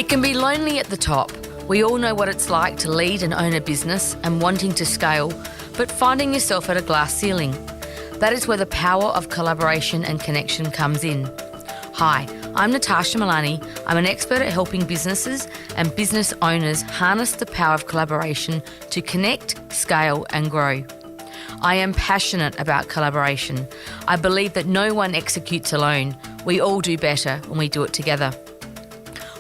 It can be lonely at the top. We all know what it's like to lead and own a business and wanting to scale, but finding yourself at a glass ceiling. That is where the power of collaboration and connection comes in. Hi, I'm Natasha Milani. I'm an expert at helping businesses and business owners harness the power of collaboration to connect, scale and grow. I am passionate about collaboration. I believe that no one executes alone. We all do better when we do it together.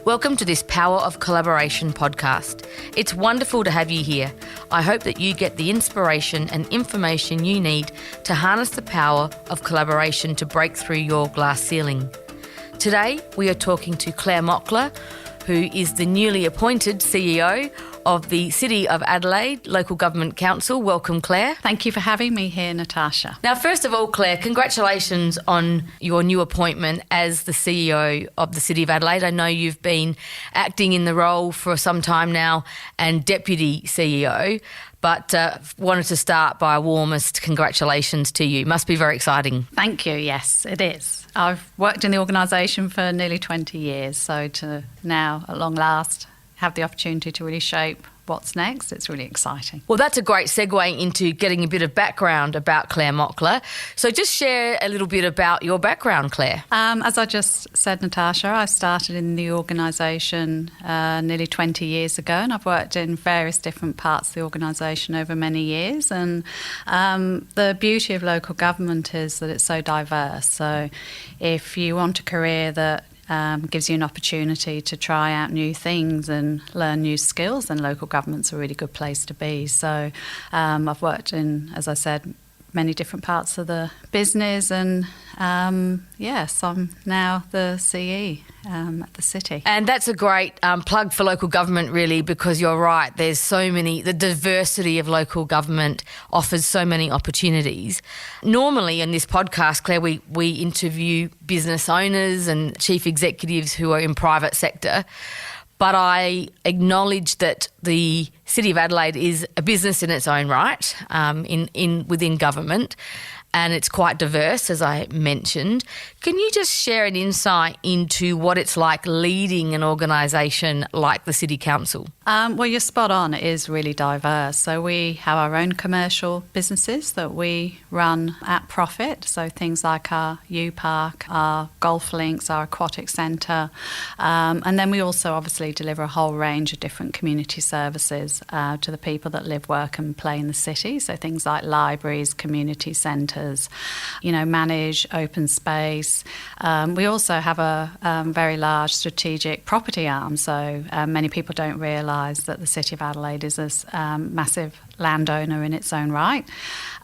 Welcome to this Power of Collaboration podcast. It's wonderful to have you here. I hope that you get the inspiration and information you need to harness the power of collaboration to break through your glass ceiling. Today, we are talking to Clare Mockler, who is the newly appointed CEO of the City of Adelaide Local Government Council. Welcome, Clare. Thank you for having me here, Natasha. Now, first of all, Clare, congratulations on your new appointment as the CEO of the City of Adelaide. I know you've been acting in the role for some time now and Deputy CEO, but wanted to start by a warmest congratulations to you. Must be very exciting. Thank you. Yes, it is. I've worked in the organisation for nearly 20 years, so to now, at long last, have the opportunity to really shape what's next, it's really exciting. Well, that's a great segue into getting a bit of background about Clare Mockler. So just share a little bit about your background, Clare. As I just said, Natasha, I started in the organisation nearly 20 years ago, and I've worked in various different parts of the organisation over many years. And the beauty of local government is that it's so diverse. So if you want a career that gives you an opportunity to try out new things and learn new skills, then local government's a really good place to be. So I've worked in, as I said, many different parts of the business, and yes, I'm now the CE at the city. And that's a great plug for local government, really, because you're right, there's so many, the diversity of local government offers so many opportunities. Normally in this podcast, Clare, we interview business owners and chief executives who are in private sector, but I acknowledge that the City of Adelaide is a business in its own right, within government, and it's quite diverse, as I mentioned. Can you just share an insight into what it's like leading an organisation like the City Council? Well, you're spot on. It is really diverse. So we have our own commercial businesses that we run at profit. So things like our U-Park, our golf links, our aquatic centre. And then we also obviously deliver a whole range of different community services to the people that live, work and play in the city. So things like libraries, community centres, manage open space. We also have a very large strategic property arm. So many people don't realise that the City of Adelaide is a massive landowner in its own right.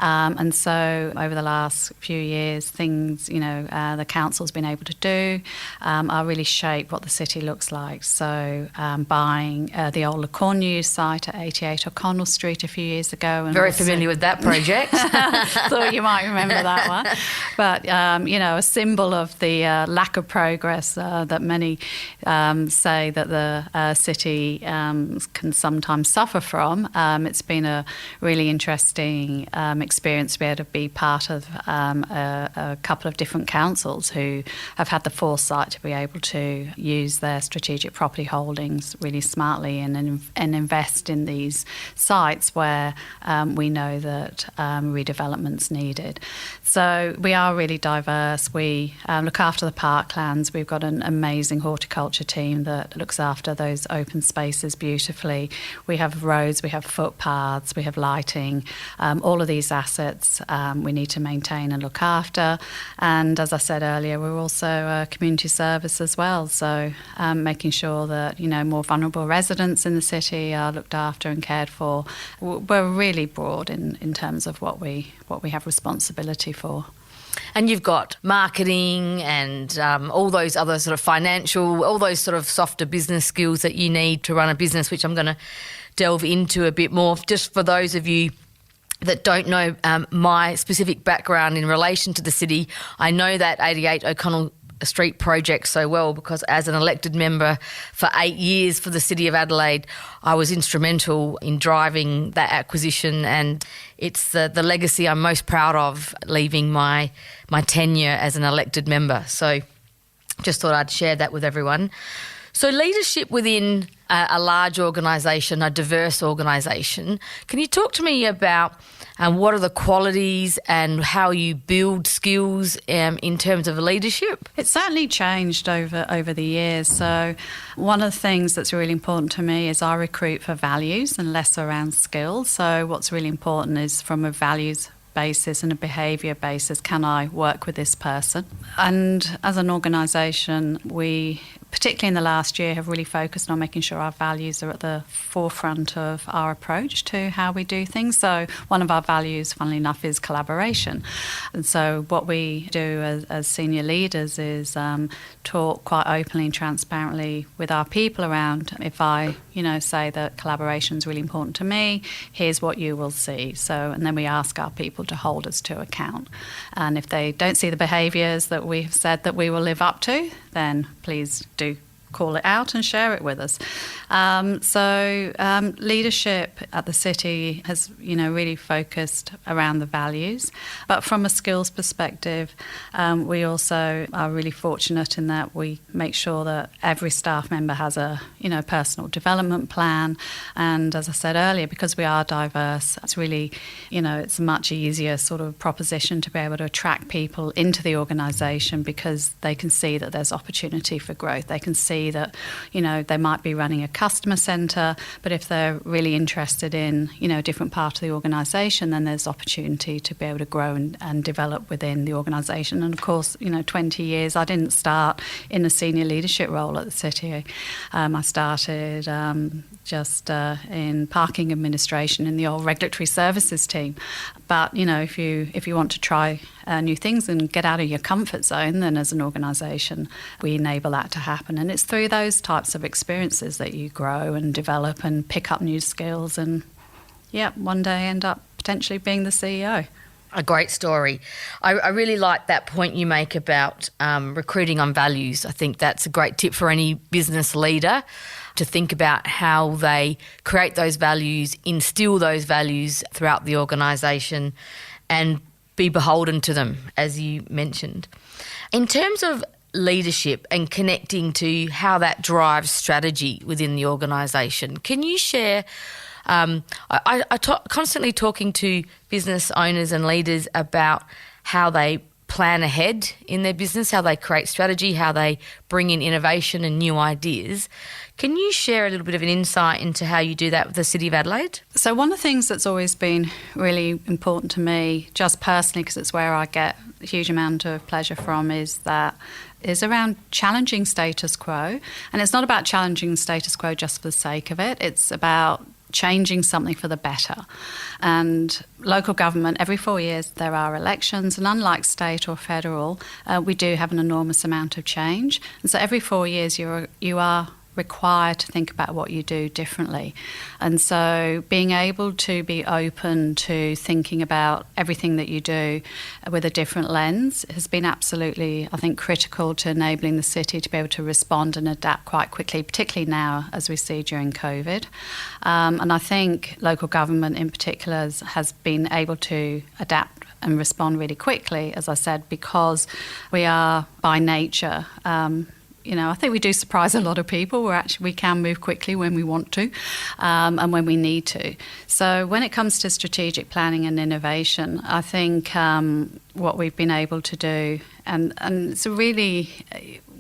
And so over the last few years, things, the council's been able to do are really shape what the city looks like. So buying the old LeCornu site at 88 O'Connell Street a few years ago. And very familiar with that project. Thought you might remember that one. But, a symbol of the lack of progress that many say that the city can sometimes suffer from. It's been a really interesting experience to be able to be part of a couple of different councils who have had the foresight to be able to use their strategic property holdings really smartly and invest in these sites where we know that redevelopment's needed. So we are really diverse. We look after the parklands. We've got an amazing horticulture team that looks after those open spaces beautifully. We have roads, we have footpaths, we have lighting. All of these assets we need to maintain and look after. And as I said earlier, we're also a community service as well. So making sure that, more vulnerable residents in the city are looked after and cared for. We're really broad in terms of what we have responsibility for. And you've got marketing and all those other sort of financial, all those sort of softer business skills that you need to run a business, which I'm going to delve into a bit more. Just for those of you that don't know my specific background in relation to the city, I know that 88 O'Connell Street project so well because as an elected member for 8 years for the City of Adelaide, I was instrumental in driving that acquisition, and it's the legacy I'm most proud of leaving my tenure as an elected member. So just thought I'd share that with everyone. So leadership within a large organisation, a diverse organisation, can you talk to me about what are the qualities and how you build skills in terms of leadership? It's certainly changed over the years. So one of the things that's really important to me is I recruit for values and less around skills. So what's really important is from a values basis and a behaviour basis, can I work with this person? And as an organisation, we, particularly in the last year, have really focused on making sure our values are at the forefront of our approach to how we do things. So one of our values, funnily enough, is collaboration. And so what we do as senior leaders is talk quite openly and transparently with our people around, if I, say that collaboration is really important to me, here's what you will see. So, and then we ask our people to hold us to account. And if they don't see the behaviours that we've said that we will live up to, then please do call it out and share it with us. Leadership at the city has, really focused around the values. But from a skills perspective, we also are really fortunate in that we make sure that every staff member has a, personal development plan. And as I said earlier, because we are diverse, it's really, it's a much easier sort of proposition to be able to attract people into the organisation because they can see that there's opportunity for growth. They can see that, they might be running a customer centre, but if they're really interested in, a different part of the organisation, then there's opportunity to be able to grow and develop within the organisation. And of course, 20 years, I didn't start in a senior leadership role at the city. I started just in parking administration in the old regulatory services team. But, if you want to try new things and get out of your comfort zone, then as an organisation, we enable that to happen. And it's through those types of experiences that you grow and develop and pick up new skills and, one day end up potentially being the CEO. A great story. I really like that point you make about recruiting on values. I think that's a great tip for any business leader to think about how they create those values, instill those values throughout the organisation and be beholden to them, as you mentioned. In terms of leadership and connecting to how that drives strategy within the organisation, can you share... constantly talking to business owners and leaders about how they plan ahead in their business, how they create strategy, how they bring in innovation and new ideas. Can you share a little bit of an insight into how you do that with the City of Adelaide? So one of the things that's always been really important to me, just personally, because it's where I get a huge amount of pleasure from, is around challenging status quo. And it's not about challenging status quo just for the sake of it. It's about changing something for the better. And local government, every 4 years there are elections, and unlike state or federal, we do have an enormous amount of change. And so every 4 years you are required to think about what you do differently. And so being able to be open to thinking about everything that you do with a different lens has been absolutely, I think, critical to enabling the city to be able to respond and adapt quite quickly, particularly now as we see during COVID. And I think local government in particular has been able to adapt and respond really quickly, as I said, because we are by nature I think we do surprise a lot of people. We can move quickly when we want to, and when we need to. So when it comes to strategic planning and innovation, I think what we've been able to do, and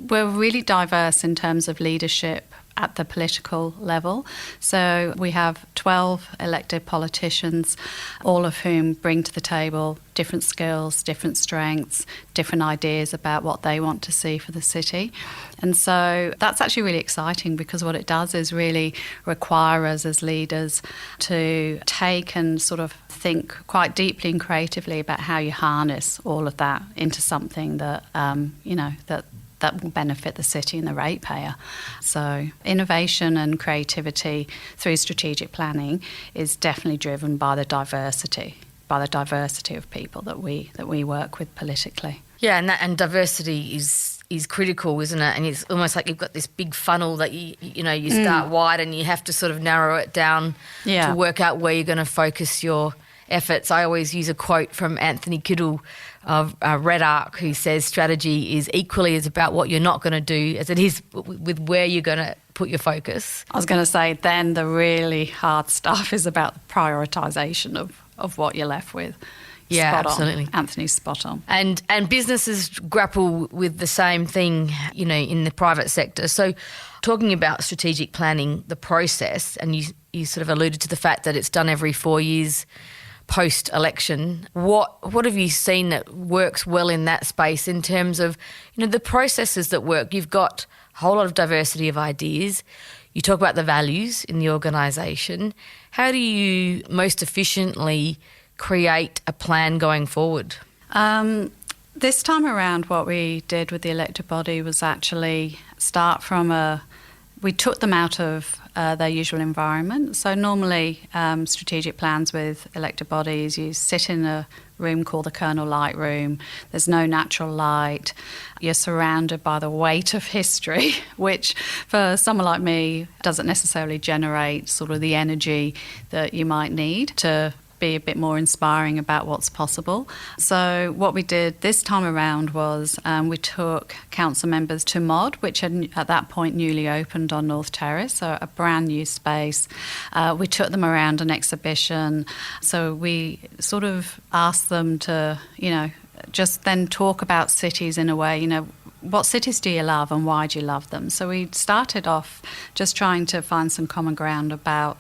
we're really diverse in terms of leadership at the political level. So we have 12 elected politicians, all of whom bring to the table different skills, different strengths, different ideas about what they want to see for the city. And so that's actually really exciting, because what it does is really require us as leaders to take and sort of think quite deeply and creatively about how you harness all of that into something that, that will benefit the city and the ratepayer. So innovation and creativity through strategic planning is definitely driven by the diversity of people that we work with politically. Yeah, and diversity is critical, isn't it? And it's almost like you've got this big funnel that you start wide and you have to sort of narrow it down to work out where you're going to focus your efforts. I always use a quote from Anthony Kittle of Red Arc, who says strategy is equally as about what you're not going to do as it is with where you're going to put your focus. I was going to say then the really hard stuff is about the prioritisation of what you're left with. Yeah, spot absolutely. On. Anthony's spot on. And businesses grapple with the same thing, in the private sector. So talking about strategic planning, the process, and you sort of alluded to the fact that it's done every 4 years post-election. What have you seen that works well in that space in terms of, the processes that work? You've got a whole lot of diversity of ideas. You talk about the values in the organisation. How do you most efficiently create a plan going forward? This time around, what we did with the elected body was actually start from we took them out of their usual environment. So normally strategic plans with elected bodies, you sit in a room called the Kernel Light Room. There's no natural light. You're surrounded by the weight of history, which for someone like me doesn't necessarily generate sort of the energy that you might need to be a bit more inspiring about what's possible. So what we did this time around was we took council members to MOD, which had at that point newly opened on North Terrace, so a brand new space. We took them around an exhibition. So we sort of asked them to, just then talk about cities in a way, what cities do you love and why do you love them? So we started off just trying to find some common ground about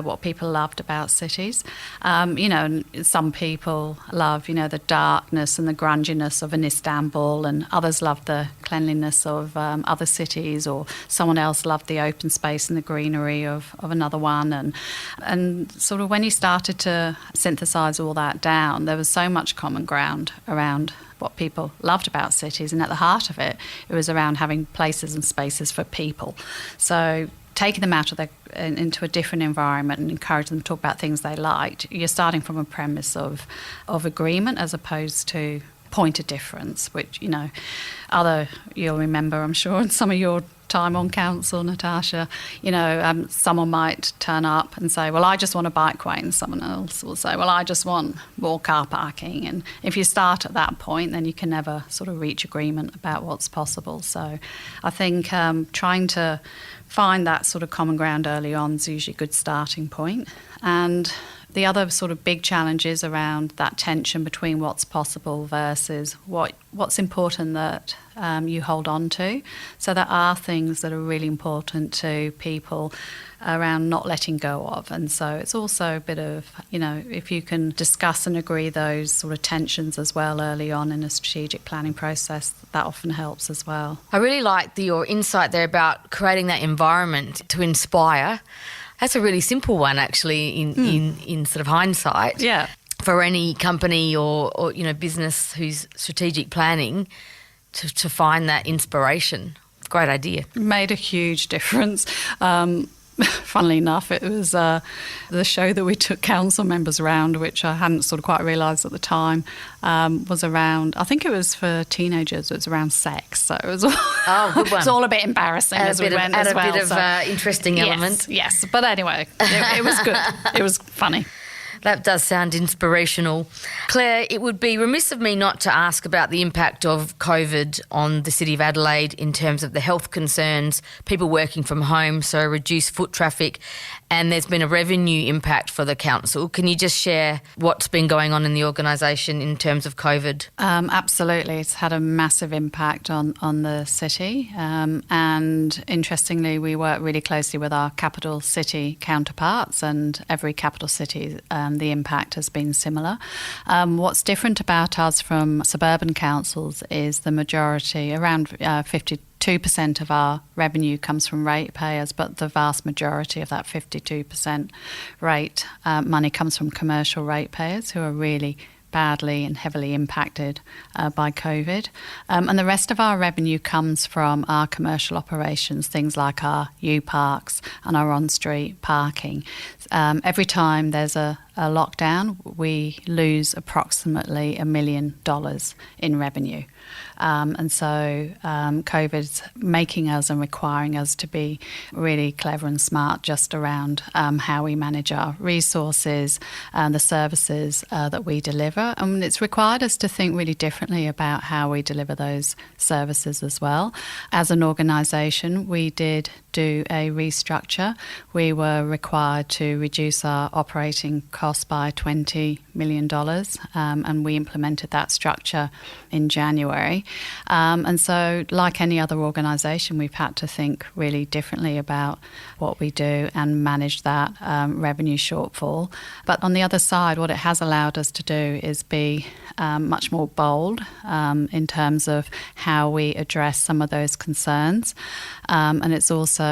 what people loved about cities. Some people love, the darkness and the grunginess of an Istanbul, and others love the cleanliness of other cities, or someone else loved the open space and the greenery of another one. And sort of when you started to synthesise all that down, there was so much common ground around what people loved about cities, and at the heart of it was around having places and spaces for people. So taking them out of into a different environment and encouraging them to talk about things they liked, you're starting from a premise of agreement as opposed to point of difference, which, you'll remember, I'm sure, in some of your time on council, Natasha, someone might turn up and say, well, I just want a bikeway, and someone else will say, well, I just want more car parking. And if you start at that point, then you can never sort of reach agreement about what's possible. So I think trying to find that sort of common ground early on is usually a good starting point. And the other sort of big challenge is around that tension between what's possible versus what's important that you hold on to. So there are things that are really important to people around not letting go of. And so it's also a bit of, if you can discuss and agree those sort of tensions as well early on in a strategic planning process, that often helps as well. I really like your insight there about creating that environment to inspire. That's a really simple one, actually, in sort of hindsight. Yeah. For any company or business who's strategic planning to find that inspiration. Great idea. Made a huge difference. Funnily enough, it was the show that we took council members around, which I hadn't sort of quite realised at the time, was around, I think it was for teenagers, it was around sex. So it was good one. It was all a bit embarrassing as we went as well. A bit of interesting element. Yes, but anyway, it was good. It was funny. That does sound inspirational. Claire, it would be remiss of me not to ask about the impact of COVID on the City of Adelaide in terms of the health concerns, people working from home, so reduced foot traffic, and there's been a revenue impact for the council. Can you just share what's been going on in the organisation in terms of COVID? Absolutely. It's had a massive impact on the city. And interestingly, we work really closely with our capital city counterparts, and every capital city the impact has been similar. What's different about us from suburban councils is the majority, around 52% of our revenue comes from ratepayers, but the vast majority of that 52% rate money comes from commercial ratepayers who are really badly and heavily impacted by COVID. And the rest of our revenue comes from our commercial operations, things like our U-Parks and our on-street parking. Every time there's a a lockdown, we lose approximately $1 million in revenue. And so COVID's making us and requiring us to be really clever and smart just around how we manage our resources and the services that we deliver. And it's required us to think really differently about how we deliver those services as well. As an organisation, we did do a restructure. We were required to reduce our operating costs by $20 million, and we implemented that structure in January. And so, like any other organisation, we've had to think really differently about what we do and manage that revenue shortfall. But on the other side, what it has allowed us to do is be much more bold in terms of how we address some of those concerns. And it's also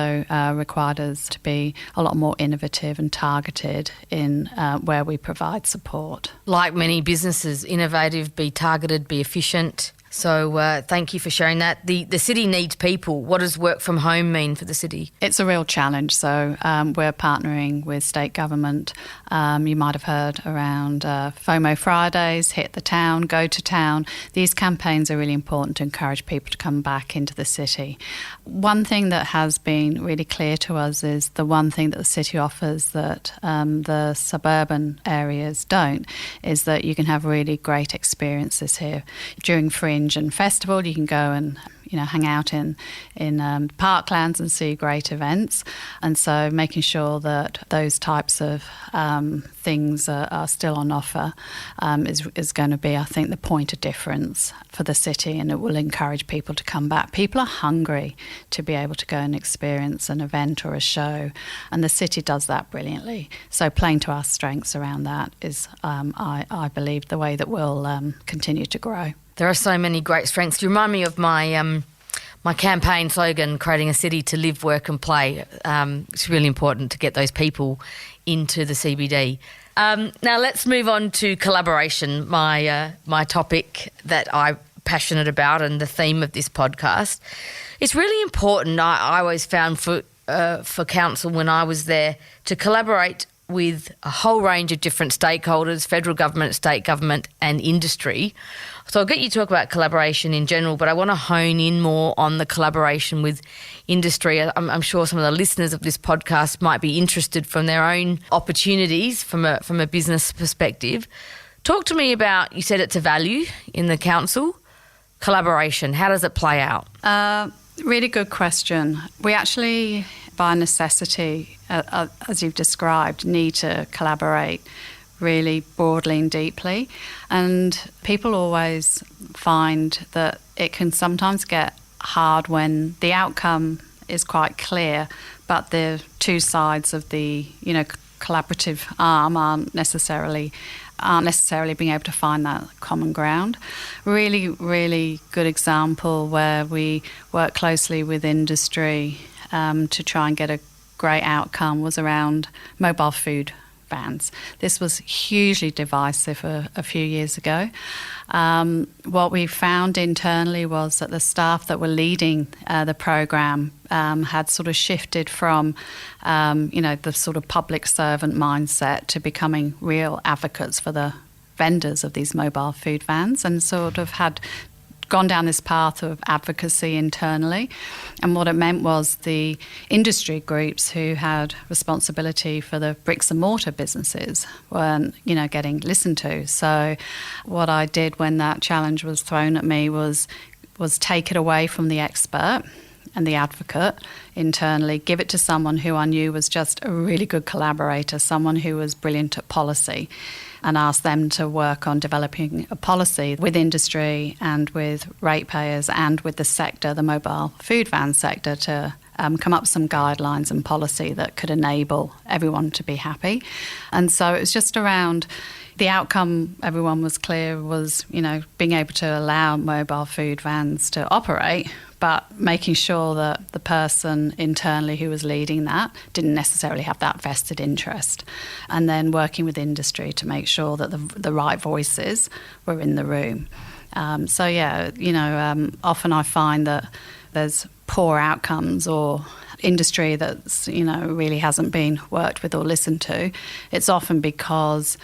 required us to be a lot more innovative and targeted in where we provide support. Like many businesses, innovative, be targeted, be efficient. So thank you for sharing that. The city needs people. What does work from home mean for the city? It's a real challenge. So we're partnering with state government. You might have heard around FOMO Fridays, Hit the Town, Go to Town. These campaigns are really important to encourage people to come back into the city. One thing that has been really clear to us is the one thing that the city offers that the suburban areas don't is that you can have really great experiences here. During Fringe and Festival, you can go and hang out in parklands and see great events. And so making sure that those types of things are still on offer is going to be, I think, the point of difference for the city, and it will encourage people to come back. People are hungry to be able to go and experience an event or a show, and the city does that brilliantly. So playing to our strengths around that is, I believe, the way that we'll continue to grow. There are so many great strengths. You remind me of my my campaign slogan, creating a city to live, work and play. It's really important to get those people into the CBD. Now let's move on to collaboration, my topic that I'm passionate about and the theme of this podcast. It's really important, I always found, for council when I was there, to collaborate with a whole range of different stakeholders, federal government, state government and industry. So I'll get you to talk about collaboration in general, but I want to hone in more on the collaboration with industry. I'm sure some of the listeners of this podcast might be interested from their own opportunities from a business perspective. Talk to me about, you said it's a value in the council, collaboration. How does it play out? Really good question. We actually, by necessity, as you've described, need to collaborate really broadly and deeply. And people always find that it can sometimes get hard when the outcome is quite clear, but the two sides of the collaborative arm aren't necessarily being able to find that common ground. Really, really good example where we work closely with industry to try and get a great outcome was around mobile food vans. This was hugely divisive a few years ago. What we found internally was that the staff that were leading the programme had sort of shifted from, the sort of public servant mindset to becoming real advocates for the vendors of these mobile food vans, and sort of had gone down this path of advocacy internally. And what it meant was the industry groups who had responsibility for the bricks and mortar businesses weren't, getting listened to. So what I did when that challenge was thrown at me was take it away from the expert and the advocate internally, give it to someone who I knew was just a really good collaborator, someone who was brilliant at policy, and ask them to work on developing a policy with industry and with ratepayers and with the sector, the mobile food van sector, to come up with some guidelines and policy that could enable everyone to be happy. And so it was just around the outcome, everyone was clear, was, being able to allow mobile food vans to operate, but making sure that the person internally who was leading that didn't necessarily have that vested interest. And then working with industry to make sure that the right voices were in the room. Often I find that there's poor outcomes or industry that's, really hasn't been worked with or listened to, it's often because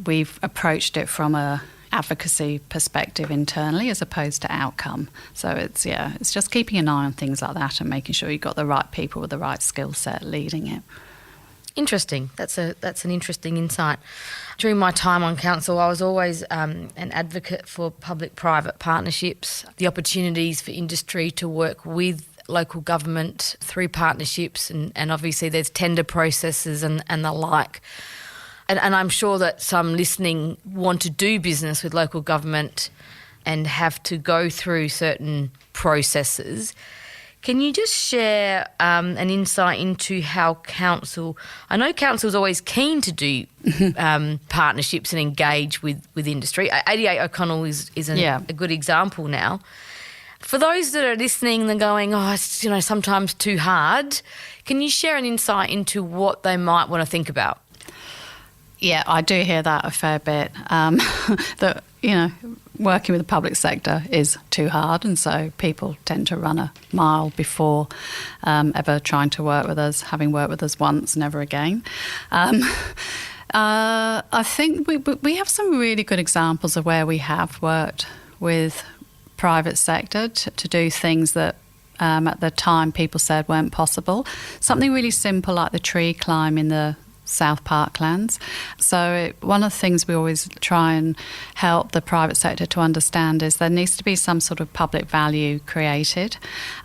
we've approached it from a advocacy perspective internally as opposed to outcome. So it's just keeping an eye on things like that and making sure you've got the right people with the right skill set leading it. Interesting. That's an interesting insight. During my time on council, I was always an advocate for public-private partnerships, the opportunities for industry to work with local government through partnerships, and obviously there's tender processes and the like. And I'm sure that some listening want to do business with local government and have to go through certain processes. Can you just share an insight into how council... I know council's always keen to do partnerships and engage with industry. 88 O'Connell is a good example now. For those that are listening and going, it's sometimes too hard, can you share an insight into what they might want to think about? Yeah, I do hear that a fair bit, that, working with the public sector is too hard, and so people tend to run a mile before ever trying to work with us, having worked with us once, never again. I think we have some really good examples of where we have worked with private sector to do things that at the time people said weren't possible. Something really simple like the tree climb in the South Parklands. So one of the things we always try and help the private sector to understand is there needs to be some sort of public value created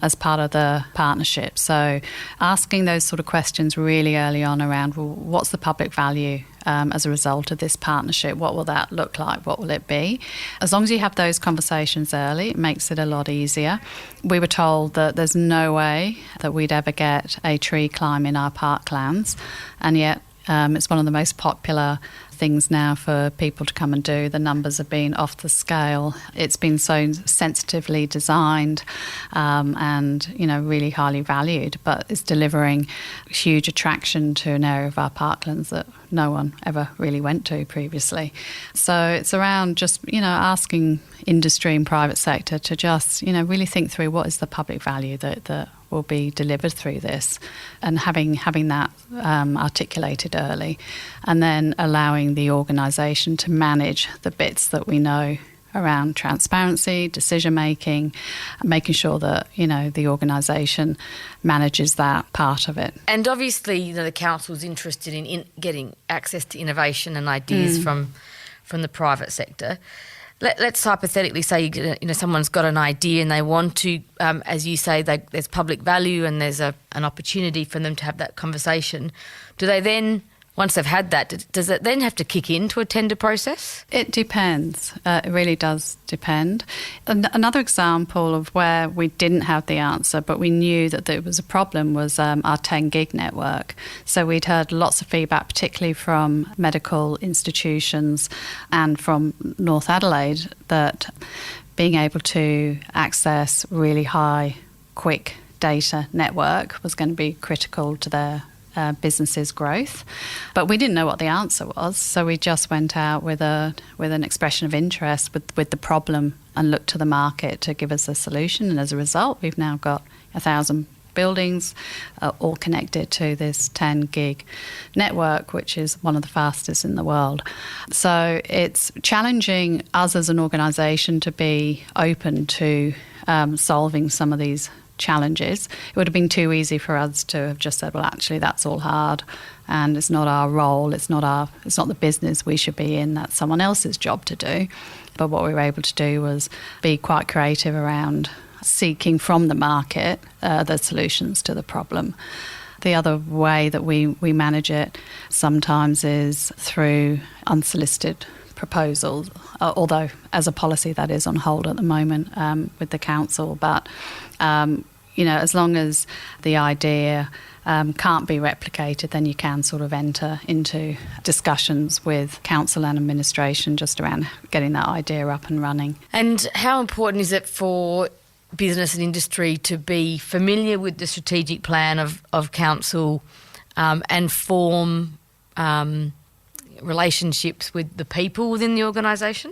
as part of the partnership. So asking those sort of questions really early on around, well, what's the public value as a result of this partnership? What will that look like? What will it be? As long as you have those conversations early, it makes it a lot easier. We were told that there's no way that we'd ever get a tree climb in our parklands, and yet it's one of the most popular things now for people to come and do. The numbers have been off the scale. It's been so sensitively designed and, really highly valued, but it's delivering huge attraction to an area of our parklands that no one ever really went to previously. So it's around just, asking industry and private sector to just, really think through what is the public value that will be delivered through this, and having that articulated early, and then allowing the organisation to manage the bits that we know around transparency, decision making, making sure that the organisation manages that part of it. And obviously, the council's interested in getting access to innovation and ideas from the private sector. Let's hypothetically say someone's got an idea and they want to, as you say, there's public value and there's an opportunity for them to have that conversation. Do they then, once they've had that, does it then have to kick into a tender process? It depends. It really does depend. Another example of where we didn't have the answer but we knew that there was a problem was our 10 gig network. So we'd heard lots of feedback, particularly from medical institutions and from North Adelaide, that being able to access really high, quick data network was going to be critical to their business's growth. But we didn't know what the answer was, so we just went out with an expression of interest with the problem and looked to the market to give us a solution. And as a result, we've now got 1,000 buildings all connected to this 10 gig network, which is one of the fastest in the world. So it's challenging us as an organisation to be open to solving some of these challenges. It would have been too easy for us to have just said, well, actually that's all hard and it's not our role, it's not the business we should be in, that's someone else's job to do. But what we were able to do was be quite creative around seeking from the market the solutions to the problem. The other way that we manage it sometimes is through unsolicited proposals, although as a policy that is on hold at the moment with the council. But, as long as the idea can't be replicated, then you can sort of enter into discussions with council and administration just around getting that idea up and running. And how important is it for business and industry to be familiar with the strategic plan of council and form relationships with the people within the organisation?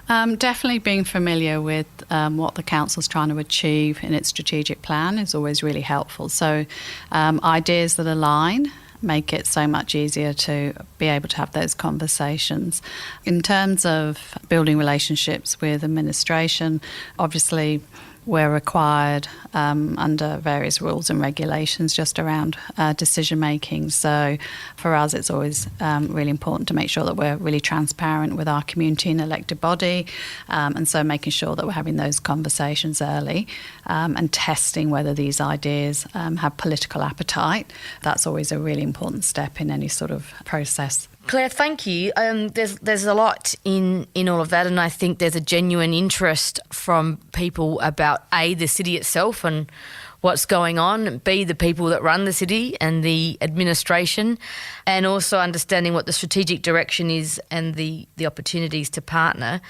Definitely being familiar with what the council's trying to achieve in its strategic plan is always really helpful. So ideas that align make it so much easier to be able to have those conversations. In terms of building relationships with administration, obviously we're required under various rules and regulations just around decision making. So for us, it's always really important to make sure that we're really transparent with our community and elected body, and so making sure that we're having those conversations early and testing whether these ideas have political appetite. That's always a really important step in any sort of process. Claire, thank you. There's a lot in all of that, and I think there's a genuine interest from people about A, the city itself and what's going on, B, the people that run the city and the administration, and also understanding what the strategic direction is and the opportunities to partner.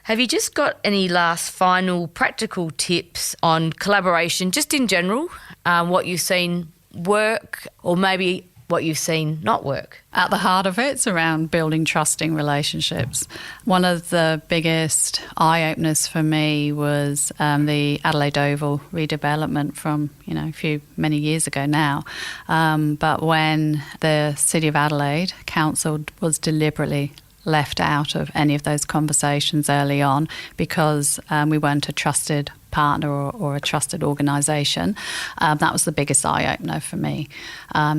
Have you just got any last final practical tips on collaboration, just in general, what you've seen work or maybe what you've seen not work? At the heart of it, it's around building trusting relationships. One of the biggest eye-openers for me was the Adelaide Oval redevelopment from, many years ago now. But when the City of Adelaide Council was deliberately left out of any of those conversations early on because we weren't a trusted partner or a trusted organisation. That was the biggest eye-opener for me.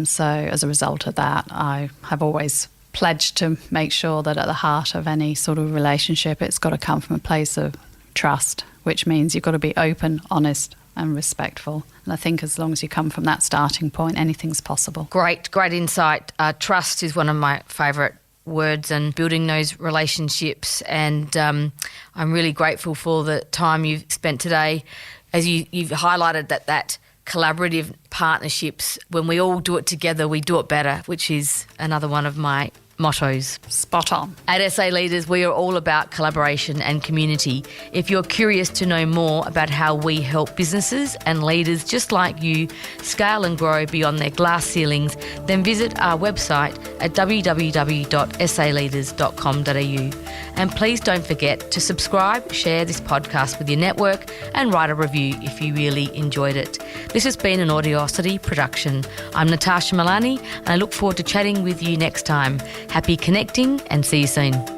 So as a result of that, I have always pledged to make sure that at the heart of any sort of relationship, it's got to come from a place of trust, which means you've got to be open, honest and respectful. And I think as long as you come from that starting point, anything's possible. Great insight. Trust is one of my favourite words, and building those relationships, and I'm really grateful for the time you've spent today as you've highlighted that collaborative partnerships, when we all do it together we do it better, which is another one of my mottos. Spot on. At SA Leaders, we are all about collaboration and community. If you're curious to know more about how we help businesses and leaders just like you scale and grow beyond their glass ceilings, then visit our website at www.saleaders.com.au. And please don't forget to subscribe, share this podcast with your network and write a review if you really enjoyed it. This has been an Audiosity production. I'm Natasha Milani and I look forward to chatting with you next time. Happy connecting and see you soon.